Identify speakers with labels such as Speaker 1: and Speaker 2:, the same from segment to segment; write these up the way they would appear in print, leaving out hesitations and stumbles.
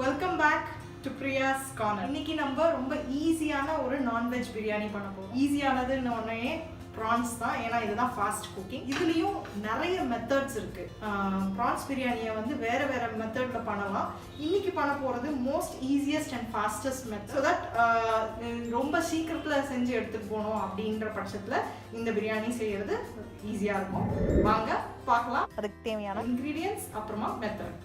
Speaker 1: Welcome back to Priya's Corner. இன்னைக்கு நம்ம ரொம்ப ஈஸியான ஒரு நான்வெஜ் பிரியாணி பண்ண போறோம். ஈஸியானதுன்னு ஒண்ணே prawns தான், ஏன்னா இதுதான் ஃபாஸ்ட் குக்கிங். இதுலயும் நிறைய மெத்தட்ஸ் இருக்கு. prawns பிரியாணியை வந்து வேற வேற மெத்தட்ல பண்ணலாம். இன்னைக்கு பண்ண போறது most easiest and fastest method. So that ரொம்ப சீக்கிரத்துல செஞ்சு எடுத்துட்டு போகணும் அப்படின்ற பட்சத்துல இந்த பிரியாணி செய்யறது ஈஸியா இருக்கும். வாங்க பார்க்கலாம். அதுக்கு தேவையான இன்கிரீடியன்ட்ஸ் அப்புறமா மெத்தட்.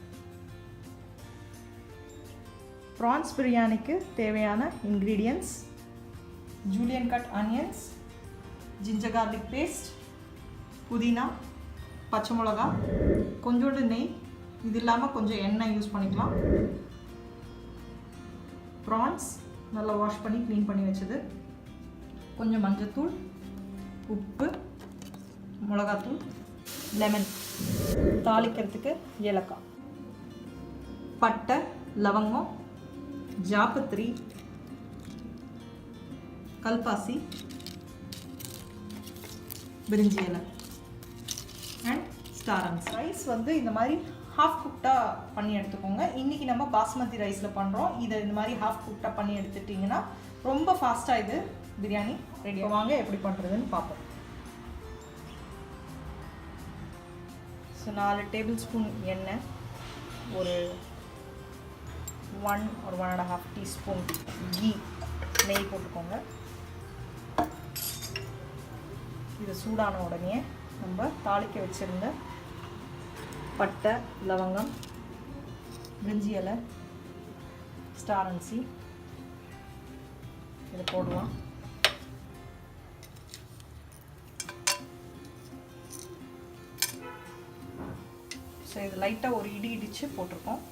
Speaker 1: prawns பிரியாணிக்கு தேவையான ingredients: julienne cut onions, ginger garlic paste, புதினா, பச்சை மிளகா, கொஞ்சோண்டு நெய், இது இல்லாமல் கொஞ்சம் எண்ணெய் யூஸ் பண்ணிக்கலாம். ப்ரான்ஸ் நல்லா வாஷ் பண்ணி க்ளீன் பண்ணி வச்சது, கொஞ்சம் மஞ்சத்தூள், உப்பு, மிளகாத்தூள், லெமன், தாளிக்கிறதுக்கு ஏலக்காய், பட்டை, லவங்கம், ஜாபத்ரி, கல்பாசி, பிரிஞ்சி இலை அண்ட் ஸ்டார் அன்சி. ரைஸ் வந்து இந்த மாதிரி ஹாஃப் குக்டாக பண்ணி எடுத்துக்கோங்க. இன்றைக்கி நம்ம பாஸ்மதி ரைஸில் பண்ணுறோம். இதை இந்த மாதிரி ஹாஃப் குக்டாக பண்ணி எடுத்துட்டிங்கன்னா ரொம்ப ஃபாஸ்ட்டாக இது பிரியாணி ரெடி. வாங்க எப்படி பண்ணுறதுன்னு பார்ப்போம். ஸோ 4 டேபிள் ஸ்பூன் எண்ணெய், ஒரு 1 or 1.5 டீஸ்பூன் கீ நெய் போட்டுக்கோங்க. இது சூடான உடனே நம்ம தாளிக்க வச்சுருந்த பட்டை, லவங்கம், பிரிஞ்சி இலை, ஸ்டார் அன்சி இதை போடலாம். ஸோ இது லைட்டாக ஒரு இடிச்சு போட்டிருக்கோம்.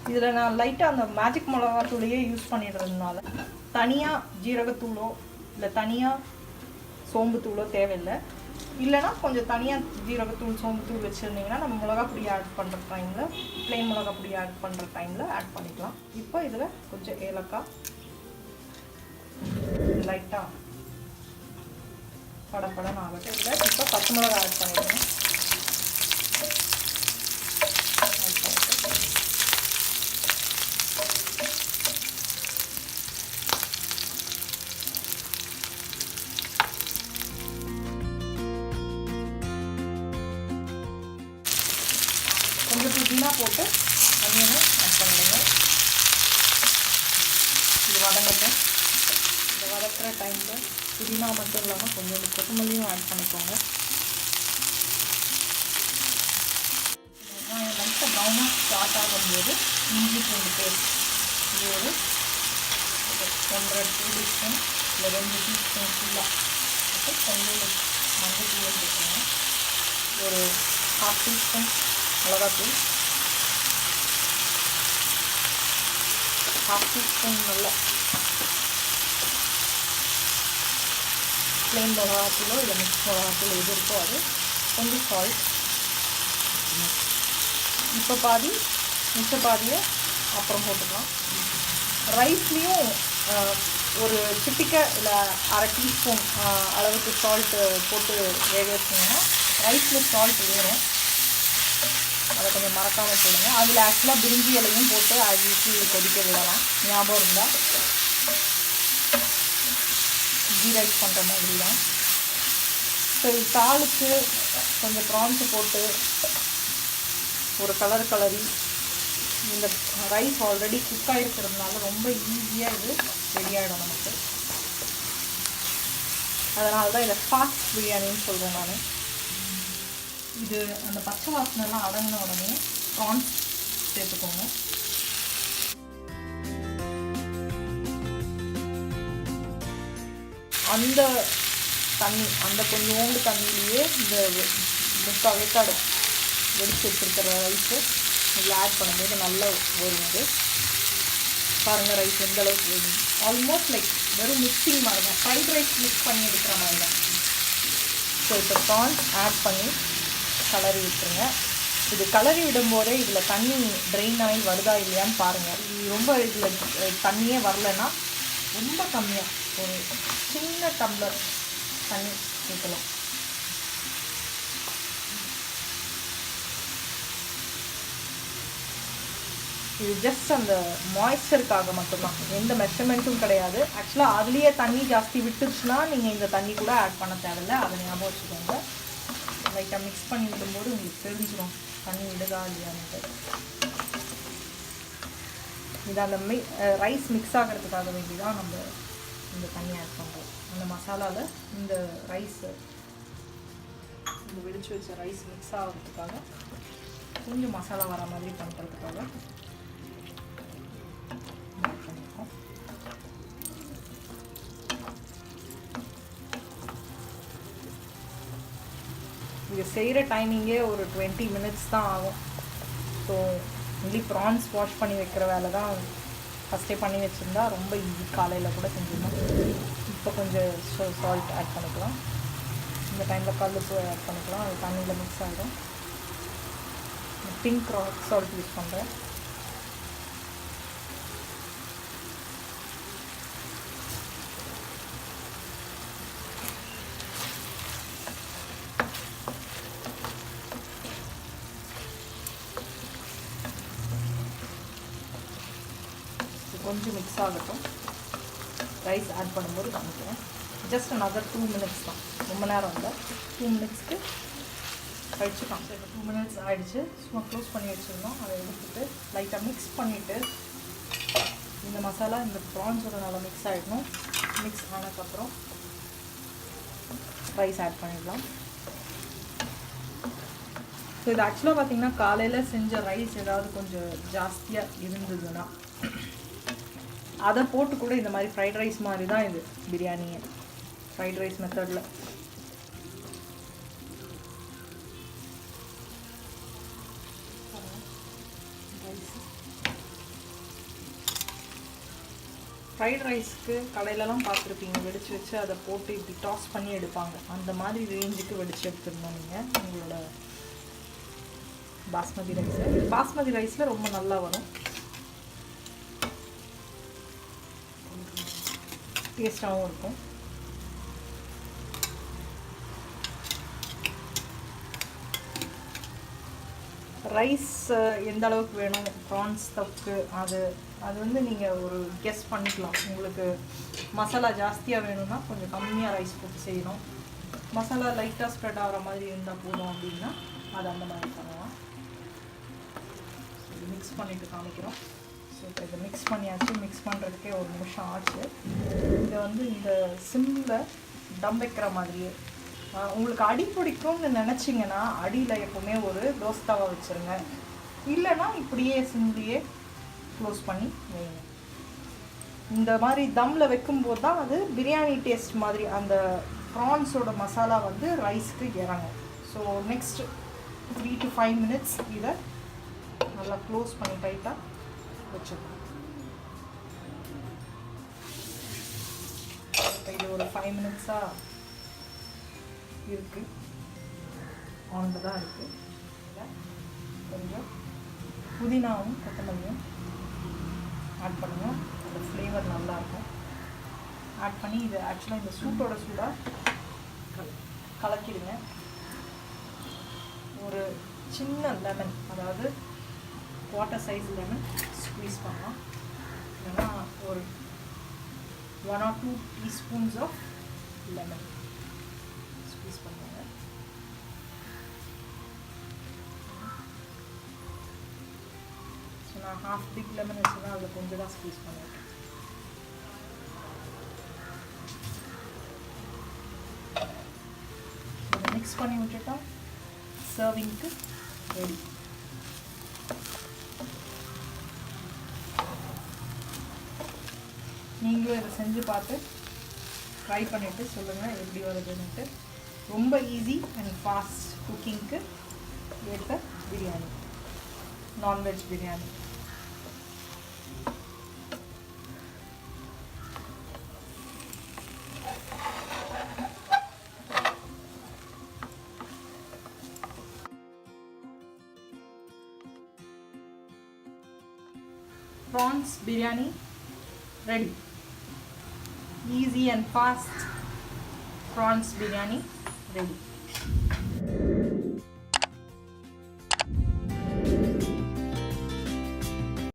Speaker 1: இதில் நான் லைட்டாக அந்த மேஜிக் மிளகாத்தூளையே யூஸ் பண்ணிடுறதுனால தனியாக ஜீரகத்தூளோ இல்லை தனியாக சோம்புத்தூளோ தேவையில்லை. இல்லைனா கொஞ்சம் தனியாக ஜீரகத்தூள் சோம்புத்தூள் வச்சுருந்தீங்கன்னா நம்ம மிளகாப்பொடி ஆட் பண்ணுற டைமில், ப்ளெயின் மிளகாப்பொடி ஆட் பண்ணுற டைமில் ஆட் பண்ணிக்கலாம். இப்போ இதில் கொஞ்சம் ஏலக்காய் லைட்டாக படப்படம் ஆகட்டும். இதில் இப்போ பச்சை மிளகா ஆட் பண்ணிடுங்க. கொஞ்சம் புதினா போட்டு அனியனும் ஆட் பண்ணிடுங்க. இது வதங்கட்டும். இந்த வதக்கிற டைமில் புதினா மட்டும் இல்லாமல் கொஞ்சம் கொத்தமல்லியும் ஆட் பண்ணிக்கோங்க. லைட்டாக ப்ரௌனாக ஸ்டார்ட் ஆகும்போது இஞ்சி பூண்டு பேஸ்ட் இது ஒரு 1.5 டீஸ்பூன் இல்லை 2 டீஸ்பூன் ஃபுல்லாக போட்டு கொஞ்சம் மஞ்சள் தூள் போட்டுக்கோங்க. ஒரு 1/2 டீஸ்பூன் மிளகாத்தூள், 1/2 டீஸ்பூன் நல்லா ப்ளெயின் மிளகாத்தூளோ இல்லை மிக்ஸ் மிளகாத்தூள் எது இருக்கோ அது, கொஞ்சம் சால்ட். இப்போ பாதி மிச்ச பாதியை அப்புறம் போட்டுக்கலாம். ரைஸ்லேயும் ஒரு சிட்டிக்கை இல்லை 1/2 டீஸ்பூன் அளவுக்கு சால்ட்டு போட்டு வேக வச்சிங்கன்னா ரைஸில் சால்ட் வேணும். அதை கொஞ்சம் மறக்காமல் போடுங்க. அதில் ஆக்சுவலாக பிரிஞ்சி இலையும் போட்டு அரிசி கொதிக்க விடலாம், ஞாபகம் இருந்தால். கீ ரைஸ் பண்ணுற மாதிரி தான். ஸோ இது தாளித்து கொஞ்சம் ப்ரான்ஸு போட்டு ஒரு கலரி இந்த ரைஸ் ஆல்ரெடி குக் ஆகிருக்கிறதுனால ரொம்ப ஈஸியாக இது ரெடி ஆகிடும் நமக்கு. அதனால தான் இதை ஃபாஸ்ட் பிரியாணின்னு சொல்கிறேன் நான். இது அந்த பச்சை வாசனைலாம் அடங்கின உடனே ப்ரான்ஸ் சேர்த்துக்கோங்க. அந்த தண்ணி, அந்த கொஞ்சோண்டு தண்ணியிலேயே இந்த 3/4 வேக்காடு வெடிச்சு வச்சுருக்கிற ரைஸு இதில் ஆட் பண்ணும்போது நல்லா வருது. பாருங்கள் ரைஸ் எந்த அளவுக்கு வேணும். ஆல்மோஸ்ட் லைக் வெறும் மிக்சிங் மாதிரி தான், ஃப்ரைட் ரைஸ் மிக்ஸ் பண்ணி எடுக்கிற மாதிரி தான். ஸோ இப்போ ப்ரான்ஸ் ஆட் பண்ணி கலரி விட்டுருங்க. இது கலரி விடும்போதே இதில் தண்ணி ட்ரெயின் ஆகி வருதா இல்லையான்னு பாருங்கள். இது ரொம்ப இதில் தண்ணியே வரலைன்னா ரொம்ப கம்மியாக ஒரு சின்ன டம்ளர் தண்ணி ஊற்றலாம். இது ஜஸ்ட் அந்த மாய்ஸ்சருக்காக மட்டும்தான், எந்த மெஷர்மெண்ட்டும் கிடையாது. ஆக்சுவலாக அதுலேயே தண்ணி ஜாஸ்தி விட்டுச்சுன்னா நீங்கள் இந்த தண்ணி கூட ஆட் பண்ண தேவையில்லை, அதை ஞாபகம் வச்சுக்கோங்க. லைட்டாக மிக்ஸ் பண்ணி விடும்போது உங்களுக்கு தெரிஞ்சிடும் தண்ணி விடுதா இல்லையான்ட்டு. இது அந்த ரைஸ் மிக்ஸ் ஆகிறதுக்காக வேண்டி தான் நம்ம இந்த தண்ணி ஆட் பண்ணுறோம். அந்த மசாலாவில் இந்த ரைஸ், இந்த வெடிச்சு வச்ச ரைஸ் மிக்ஸ் ஆகிறதுக்காக, கொஞ்சம் மசாலா வர மாதிரி பண்ணுறதுக்காக ஆட் பண்ணியிருக்கோம். இது செய்கிற டைமிங்கே ஒரு 20 minutes தான் ஆகும். ஸோ ஒன்லி ப்ரான்ஸ் வாஷ் பண்ணி வைக்கிற வேலை தான் ஃபஸ்ட்டே பண்ணி வச்சுருந்தா ரொம்ப ஈஸி, காலையில் கூட செஞ்சிடலாம். இப்போ கொஞ்சம் சால்ட் ஆட் பண்ணிக்கலாம். இந்த டைமில் கல்லுப்பு ஆட் பண்ணிக்கலாம், அது தண்ணியில் மிக்ஸ் ஆகிடும். பிங்க் ராக் சால்ட் யூஸ் பண்ணுறேன். கொஞ்சம் மிக்ஸ் ஆகட்டும், ரைஸ் ஆட் பண்ணும்போது காமிக்கிறேன். ஜஸ்ட் another 2 minutes தான், ரொம்ப நேரம் இல்லை. 2 minutesக்கு கழிச்சு காமிச்சேன். இப்போ 2 minutes ஆகிடுச்சு. சும்மா க்ளோஸ் பண்ணி வச்சுருந்தோம். அதை எடுத்துட்டு லைட்டாக மிக்ஸ் பண்ணிவிட்டு, இந்த மசாலா இந்த ப்ரான்ஸோட நல்லா மிக்ஸ் ஆகிடணும். மிக்ஸ் ஆனதுக்கப்புறம் ரைஸ் ஆட் பண்ணிடலாம். ஸோ இது ஆக்சுவலாக பார்த்திங்கன்னா காலையில் செஞ்ச ரைஸ் ஏதாவது கொஞ்சம் ஜாஸ்தியாக இருந்ததுன்னா அதை போட்டு கூட இந்த மாதிரி ஃப்ரைட் ரைஸ் மாதிரி தான் இது பிரியாணியே, ஃப்ரைட் ரைஸ் மெத்தடில். ஃப்ரைட் ரைஸ்க்கு கடையிலலாம் பார்த்துருப்பீங்க, வெடிச்சு வச்சு அதை போட்டு இப்படி டாஸ் பண்ணி எடுப்பாங்க. அந்த மாதிரி ரேஞ்சுக்கு வெடிச்சு எடுத்துருந்தோம் நீங்கள் உங்களோட பாஸ்மதி ரைஸில். பாஸ்மதி ரைஸில் ரொம்ப நல்லா வரும், டேஸ்டாகவும் இருக்கும். ரைஸ் எந்த அளவுக்கு வேணும் ப்ரான்ஸ் ஸ்டஃப்க்கு அது வந்து நீங்கள் ஒரு கெஸ் பண்ணிக்கலாம். உங்களுக்கு மசாலா ஜாஸ்தியாக வேணும்னா கொஞ்சம் கம்மியாக ரைஸ் போட்டு செய்யணும். மசாலா லைட்டாக ஸ்ப்ரெட் ஆகிற மாதிரி இருந்தால் போதும் அப்படின்னா அது அந்த மாதிரி பண்ணலாம். இது மிக்ஸ் பண்ணிவிட்டு காமிக்கிறோம். ஸோ இப்போ இதை மிக்ஸ் பண்ணியாச்சு. மிக்ஸ் பண்ணுறதுக்கே 1 நிமிஷம் ஆச்சு. இதை வந்து இந்த சிம்மில் டம் வைக்கிற மாதிரியே, உங்களுக்கு அடி பிடிக்கும்னு நினச்சிங்கன்னா அடியில் எப்போவுமே ஒரு தோசை தவா வச்சுருங்க. இல்லைன்னா இப்படியே சிம்லேயே க்ளோஸ் பண்ணி வைங்க. இந்த மாதிரி தம்மில் வைக்கும்போது தான் அது பிரியாணி டேஸ்ட் மாதிரி அந்த ப்ரான்ஸோட மசாலா வந்து ரைஸ்க்கு இறங்கும். ஸோ நெக்ஸ்ட் 3 to 5 minutes இதை நல்லா க்ளோஸ் பண்ணி டைட்டாக வச்சுருக்கோம். இப்போ இது ஒரு 5 minutes-ஆக இருக்குது, ஆன்ல தான் இருக்குது. கொஞ்சம் புதினாவும் கொத்தமல்லியும் ஆட் பண்ணுங்கள், அந்த ஃப்ளேவர் நல்லாயிருக்கும். ஆட் பண்ணி இது ஆக்சுவலாக இந்த சூட்டோட சூடாக கலக்கிடுங்க. ஒரு சின்ன லெமன், அதாவது குவார்ட்டர் சைஸ் லெமன் ஸ்க்வீஸ் பண்ணலாம். இல்லைன்னா ஒரு 1 or 2 teaspoons of lemon squeeze பண்ணுவாங்க. ஸோ நான் ஹாஃப் பிக் லெமன் வச்சுதான் அதில் கொஞ்சம் தான் ஸ்க்வீஸ் பண்ணியிருக்கேன். இதை மிக்ஸ் பண்ணி விட்டுட்டா சர்விங்க்கு ரெடி. நீங்களும் இதை செஞ்சு பார்த்து ட்ரை பண்ணிவிட்டு சொல்லுங்கள் எப்படி வருதுன்னுட்டு. ரொம்ப ஈஸி அண்ட் ஃபாஸ்ட் குக்கிங்க்கு ஏற்ற biryani, non veg biryani. Prawns biryani ready. Easy and fast prawns biryani ready.